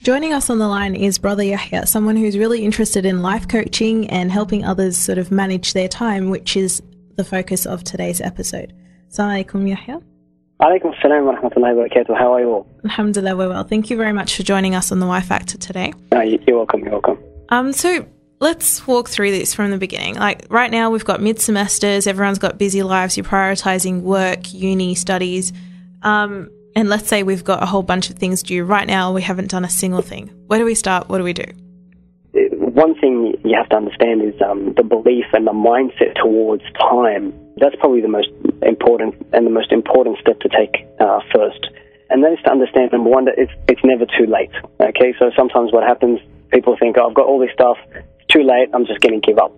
Joining us on the line is Brother Yehia, someone who's really interested in life coaching and helping others sort of manage their time, which is the focus of today's episode. Assalamu alaikum, Yehia. Alaikum assalam wa rahmatullahi wa barakatuh. How are you all? Alhamdulillah, we're well. Thank you very much for joining us on the Y Factor today. You're welcome, you're welcome. So let's walk through this from the beginning. Like right now we've got mid-semesters, everyone's got busy lives, you're prioritising work, uni, studies, and let's say we've got a whole bunch of things due. Right now we haven't done a single thing. Where do we start? What do we do? One thing you have to understand is the belief and the mindset towards time. That's probably the most important step to take first. And that is to understand, number one, that it's never too late. Okay, so sometimes what happens, people think, oh, I've got all this stuff, it's too late, I'm just going to give up.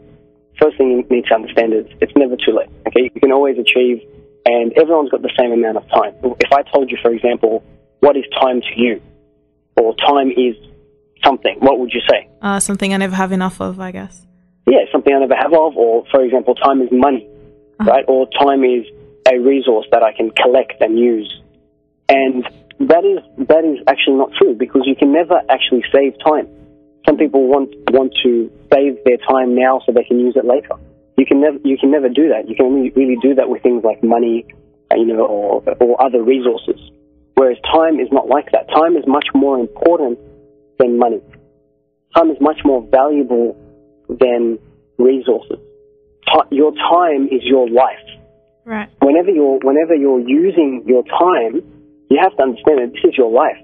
First thing you need to understand is it's never too late. Okay, you can always achieve, and everyone's got the same amount of time. If I told you, for example, what is time to you, or time is something, what would you say? Something I never have enough of, I guess. Yeah, something I never have of, or for example, time is money, right? Or time is a resource that I can collect and use. And that is actually not true, because you can never actually save time. Some people want to save their time now so they can use it later. You can never do that. You can only really do that with things like money, or other resources. Whereas time is not like that. Time is much more important than money. Time is much more valuable than resources. Your time is your life. Right. Whenever you're using your time, you have to understand that this is your life.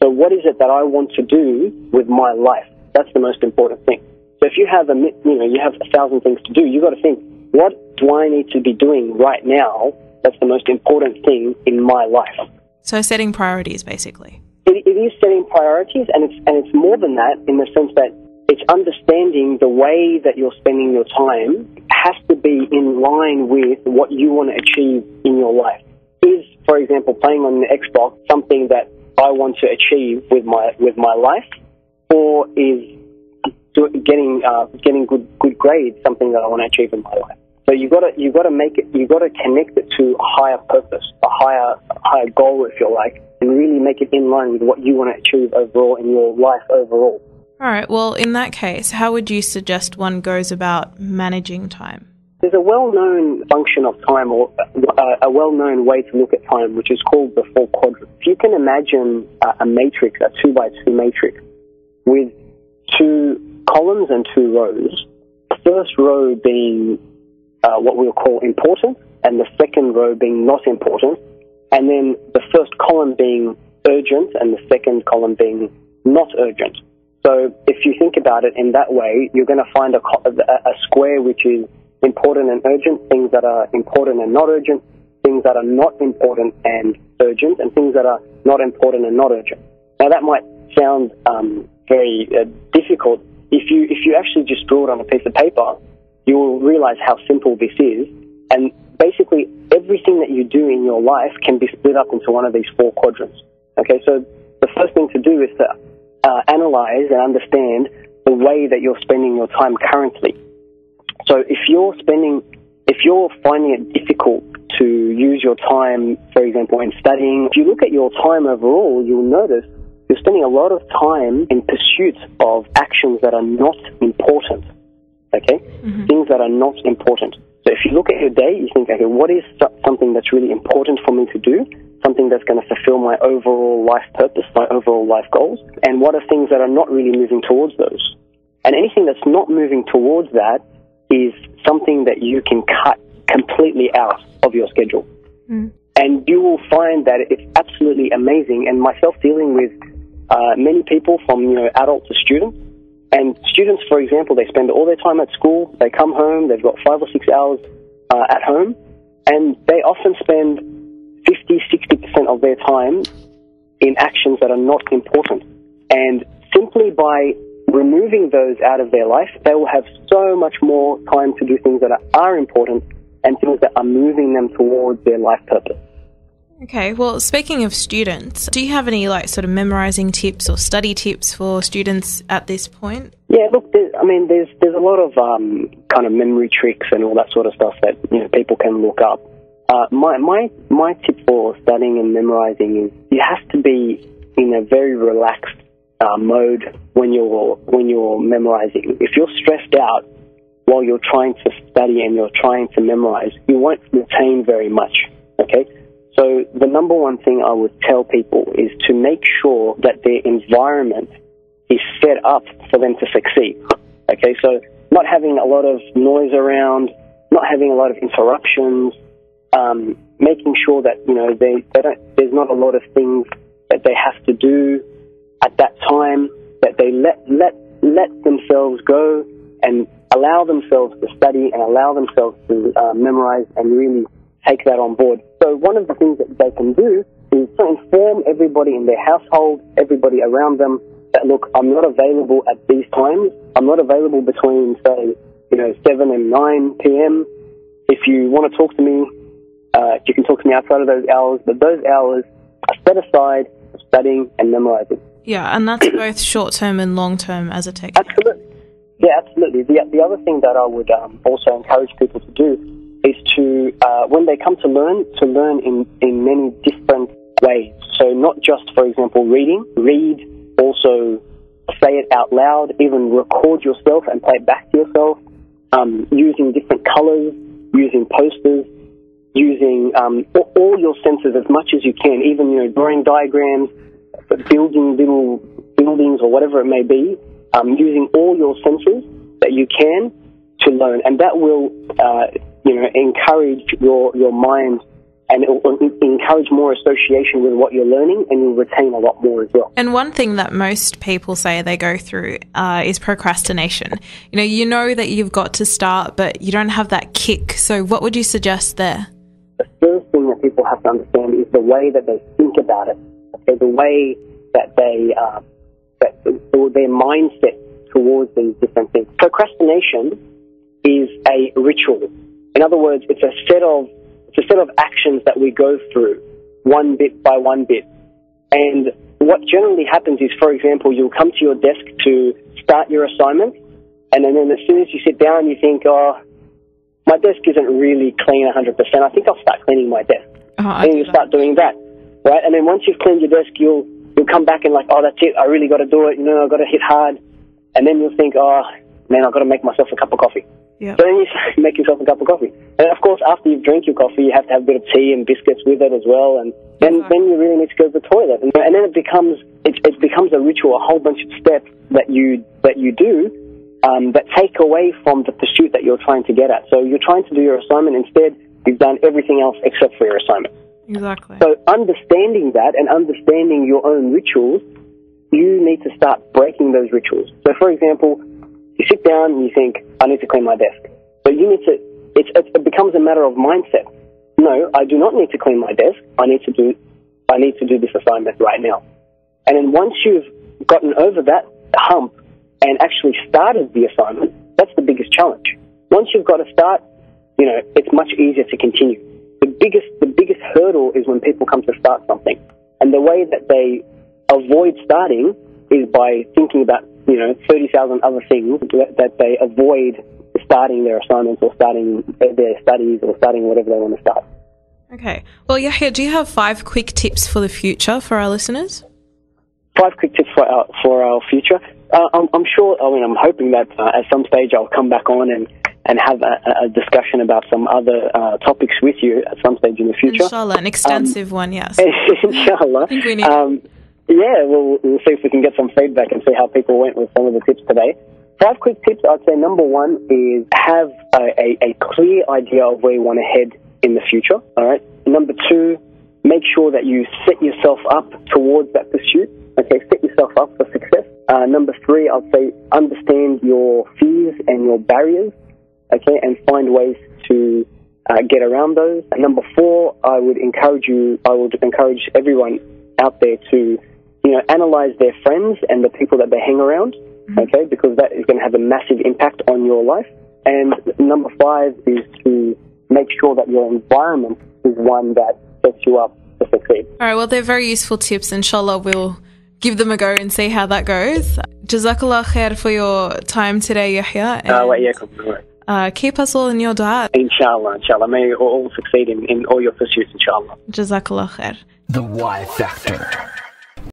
So what is it that I want to do with my life? That's the most important thing. So if you have you have 1,000 things to do, you've got to think, what do I need to be doing right now? That's the most important thing in my life. So setting priorities, basically. It is setting priorities, and it's more than that, in the sense that it's understanding the way that you're spending your time has to be in line with what you want to achieve in your life. Is, for example, playing on the Xbox something that I want to achieve with my life, or is getting good grades something that I want to achieve in my life? So you got to connect it to a higher purpose, a higher goal, if you like, and really make it in line with what you want to achieve overall in your life overall. All right. Well, in that case, how would you suggest one goes about managing time? There's a well-known function of time, or a well-known way to look at time, which is called the 4 quadrants. If you can imagine a matrix, a 2x2 matrix, with 2 columns and 2 rows, the first row being what we'll call important, and the second row being not important, and then the first column being urgent, and the second column being not urgent. So if you think about it in that way, you're going to find a square which is important and urgent, things that are important and not urgent, things that are not important and urgent, and things that are not important and not urgent. Now that might sound very difficult. If you actually just draw it on a piece of paper, you will realize how simple this is. And basically everything that you do in your life can be split up into one of these 4 quadrants. Okay, so the first thing to do is to analyze and understand the way that you're spending your time currently. So if you're finding it difficult to use your time, for example, in studying, if you look at your time overall, you'll notice you're spending a lot of time in pursuit of actions that are not important. Okay? Mm-hmm. Things that are not important. So if you look at your day, you think, okay, what is something that's really important for me to do? Something that's going to fulfill my overall life purpose, my overall life goals? And what are things that are not really moving towards those? And anything that's not moving towards that is something that you can cut completely out of your schedule. Mm. And you will find that it's absolutely amazing. And myself dealing with many people from adult to student. And students, for example, they spend all their time at school, they come home, they've got 5 or 6 hours at home, and they often spend 50-60% of their time in actions that are not important. And simply by removing those out of their life, they will have so much more time to do things that are important and things that are moving them towards their life purpose. Okay, well, speaking of students, do you have any sort of memorizing tips or study tips for students at this point? Yeah, look, there's a lot of kind of memory tricks and all that sort of stuff that people can look up. My tip for studying and memorizing is you have to be in a very relaxed mode when you're memorizing. If you're stressed out while you're trying to study and you're trying to memorize, you won't retain very much, okay? So the number one thing I would tell people is to make sure that their environment is set up for them to succeed, okay? So not having a lot of noise around, not having a lot of interruptions, making sure that, there's not a lot of things that they have to do at that time, that they let themselves go and allow themselves to study and allow themselves to memorize and really take that on board. So one of the things that they can do is to inform everybody in their household, everybody around them, that, look, I'm not available at these times. I'm not available between, say, 7 and 9 p.m. If you want to talk to me, you can talk to me outside of those hours, but those hours are set aside for studying and memorizing. Yeah, and that's both short-term and long-term as a technique. Absolutely. Yeah, absolutely. The other thing that I would also encourage people to do is to, when they come to learn in many different ways. So not just, for example, read, also say it out loud, even record yourself and play it back to yourself, using different colors, using posters, using all your senses as much as you can, even, drawing diagrams, building little buildings or whatever it may be, using all your senses that you can to learn. And that will, encourage your mind, and it will encourage more association with what you're learning, and you'll retain a lot more as well. And one thing that most people say they go through is procrastination. You know that you've got to start, but you don't have that kick. So what would you suggest there? The first thing that people have to understand is the way that they think about it. Okay, the way that their mindset towards these different things. Procrastination is a ritual. In other words, it's a set of actions that we go through one bit by one bit. And what generally happens is, for example, you'll come to your desk to start your assignment, and then as soon as you sit down, you think, my desk isn't really clean 100%. I think I'll start cleaning my desk. And you start doing that, right? And then once you've cleaned your desk, you'll come back and that's it. I really got to do it. I've got to hit hard. And then you'll think, man, I've got to make myself a cup of coffee. Yep. So then you make yourself a cup of coffee. And of course, after you've drank your coffee, you have to have a bit of tea and biscuits with it as well. And then you really need to go to the toilet. And then it becomes a ritual, a whole bunch of steps that you do that take away from the pursuit that you're trying to get at. So you're trying to do your assignment. Instead, you've done everything else except for your assignment. Exactly. So understanding that and understanding your own rituals, you need to start breaking those rituals. So, for example, you sit down and you think, I need to clean my desk. So you need to, it becomes a matter of mindset. No, I do not need to clean my desk. I need to do this assignment right now. And then once you've gotten over that hump and actually started the assignment, that's the biggest challenge. Once you've got to start, it's much easier to continue. The biggest hurdle is when people come to start something. And the way that they avoid starting is by thinking about, 30,000 other things that they avoid starting their assignments or starting their studies or starting whatever they want to start. Okay. Well, Yehia, do you have 5 quick tips for the future for our listeners? 5 quick tips for our future. I'm sure, I'm hoping that at some stage I'll come back on and have a discussion about some other topics with you at some stage in the future. Inshallah, an extensive one, yes. Inshallah. I think we need yeah, we'll see if we can get some feedback and see how people went with some of the tips today. 5 quick tips, I'd say number 1 is have a clear idea of where you want to head in the future, all right? Number 2, make sure that you set yourself up towards that pursuit, okay? Set yourself up for success. Number 3, I'd say understand your fears and your barriers, okay, and find ways to get around those. Number 4, I would encourage everyone out there to, analyze their friends and the people that they hang around, okay, because that is going to have a massive impact on your life. And number 5 is to make sure that your environment is one that sets you up to succeed. All right, well, they're very useful tips. Inshallah, we'll give them a go and see how that goes. Jazakallah khair for your time today, Yehia. Keep us all in your dua. Inshallah. May you all succeed in all your pursuits, inshallah. Jazakallah khair. The Why Factor.